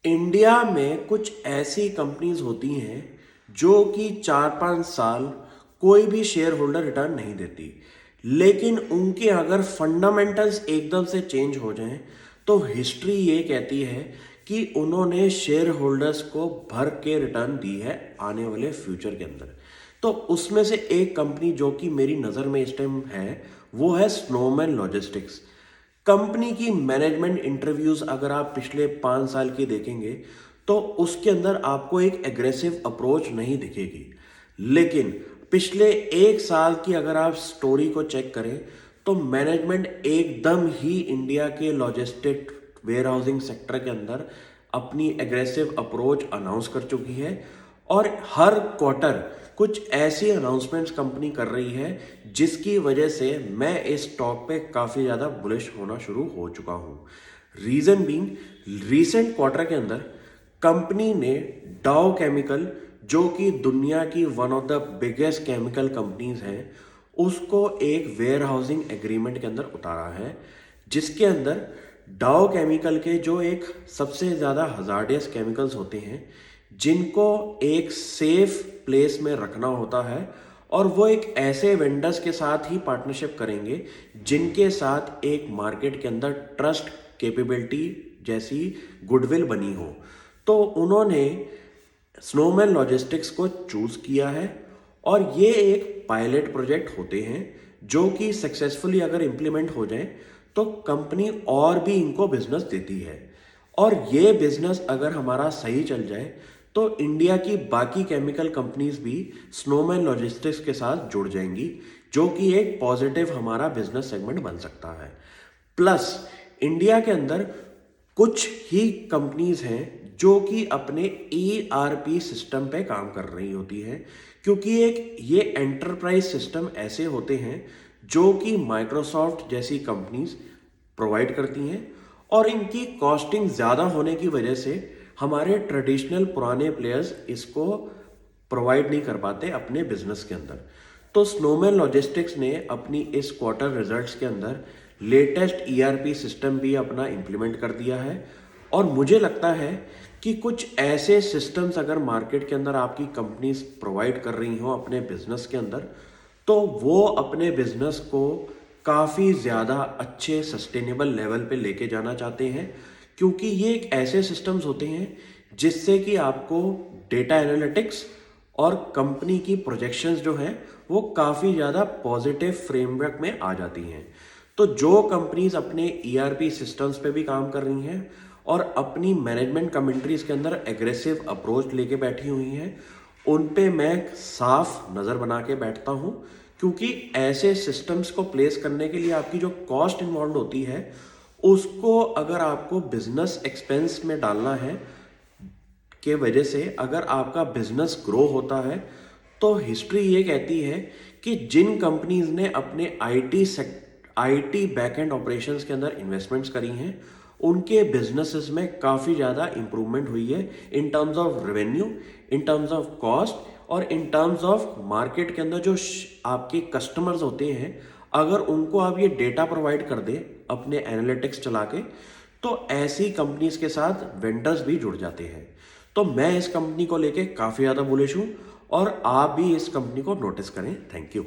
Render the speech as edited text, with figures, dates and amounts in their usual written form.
India में कुछ ऐसी कंपनीज होती हैं जो कि 4-5 साल कोई भी शेयर होल्डर रिटर्न नहीं देती, लेकिन उनके अगर फंडामेंटल्स एकदम से चेंज हो जाएं तो हिस्ट्री ये कहती है कि उन्होंने शेयर होल्डर्स को भर के रिटर्न दी है आने वाले फ्यूचर के अंदर। तो उसमें से एक कंपनी जो कि मेरी नज़र में इस टाइम है वो है स्नोमैन लॉजिस्टिक्स। कंपनी की मैनेजमेंट इंटरव्यूज अगर आप पिछले 5 साल की देखेंगे तो उसके अंदर आपको एक एग्रेसिव अप्रोच नहीं दिखेगी, लेकिन पिछले 1 साल की अगर आप स्टोरी को चेक करें तो मैनेजमेंट एकदम ही इंडिया के लॉजिस्टिक वेयर हाउसिंग सेक्टर के अंदर अपनी एग्रेसिव अप्रोच अनाउंस कर चुकी है और हर क्वार्टर कुछ ऐसी अनाउंसमेंट्स कंपनी कर रही है जिसकी वजह से मैं इस स्टॉक पे काफ़ी ज़्यादा बुलिश होना शुरू हो चुका हूँ। रीज़न बीइंग, रीसेंट क्वार्टर के अंदर कंपनी ने डाउ केमिकल, जो कि दुनिया की one of the biggest chemical companies हैं, उसको एक वेयर हाउसिंग एग्रीमेंट के अंदर उतारा है, जिसके अंदर डाउ केमिकल के जो एक सबसे ज़्यादा हजार्डियस केमिकल्स होते हैं जिनको एक सेफ प्लेस में रखना होता है, और वो एक ऐसे वेंडर्स के साथ ही पार्टनरशिप करेंगे जिनके साथ एक मार्केट के अंदर ट्रस्ट कैपेबिलिटी जैसी गुडविल बनी हो। तो उन्होंने स्नोमैन लॉजिस्टिक्स को चूज किया है और ये एक पायलट प्रोजेक्ट होते हैं जो कि सक्सेसफुली अगर इम्प्लीमेंट हो जाए तो कंपनी और भी इनको बिजनेस देती है, और ये बिजनेस अगर हमारा सही चल जाए तो इंडिया की बाकी केमिकल कंपनीज भी स्नोमैन लॉजिस्टिक्स के साथ जुड़ जाएंगी, जो कि एक पॉजिटिव हमारा बिजनेस सेगमेंट बन सकता है। प्लस इंडिया के अंदर कुछ ही कंपनीज हैं जो कि अपने ERP सिस्टम पे काम कर रही होती हैं, क्योंकि एक ये एंटरप्राइज सिस्टम ऐसे होते हैं जो कि माइक्रोसॉफ्ट जैसी कंपनीज प्रोवाइड करती हैं, और इनकी कॉस्टिंग ज़्यादा होने की वजह से हमारे ट्रेडिशनल पुराने प्लेयर्स इसको प्रोवाइड नहीं कर पाते अपने बिजनेस के अंदर। तो स्नोमैन लॉजिस्टिक्स ने अपनी इस क्वार्टर रिजल्ट्स के अंदर लेटेस्ट ERP सिस्टम भी अपना इम्प्लीमेंट कर दिया है, और मुझे लगता है कि कुछ ऐसे सिस्टम्स अगर मार्केट के अंदर आपकी कंपनीज प्रोवाइड कर रही हो अपने बिजनेस के अंदर, तो वो अपने बिजनेस को काफ़ी ज़्यादा अच्छे सस्टेनेबल लेवल पे लेके जाना चाहते हैं, क्योंकि ये एक ऐसे सिस्टम्स होते हैं जिससे कि आपको डेटा एनालिटिक्स और कंपनी की प्रोजेक्शंस जो हैं वो काफ़ी ज़्यादा पॉजिटिव फ्रेमवर्क में आ जाती हैं। तो जो कंपनीज अपने ERP सिस्टम्स पे भी काम कर रही हैं और अपनी मैनेजमेंट कमेंट्रीज के अंदर एग्रेसिव अप्रोच लेके बैठी हुई हैं, उन पे मैं साफ नज़र बना के बैठता हूँ, क्योंकि ऐसे सिस्टम्स को प्लेस करने के लिए आपकी जो कॉस्ट इन्वॉल्व होती है उसको अगर आपको बिजनेस एक्सपेंस में डालना है के वजह से अगर आपका बिजनेस ग्रो होता है, तो हिस्ट्री ये कहती है कि जिन कंपनीज ने अपने IT बैकएंड ऑपरेशंस के अंदर इन्वेस्टमेंट्स करी हैं उनके बिजनेसेस में काफ़ी ज़्यादा इंप्रूवमेंट हुई है in terms of revenue, in terms of cost, और इन टर्म्स ऑफ मार्केट के अंदर जो आपके कस्टमर्स होते हैं, अगर उनको आप ये डेटा प्रोवाइड कर दें अपने एनालिटिक्स चला के, तो ऐसी कंपनीज के साथ वेंडर्स भी जुड़ जाते हैं। तो मैं इस कंपनी को लेके काफ़ी ज़्यादा बुलिश हूँ और आप भी इस कंपनी को नोटिस करें। Thank you.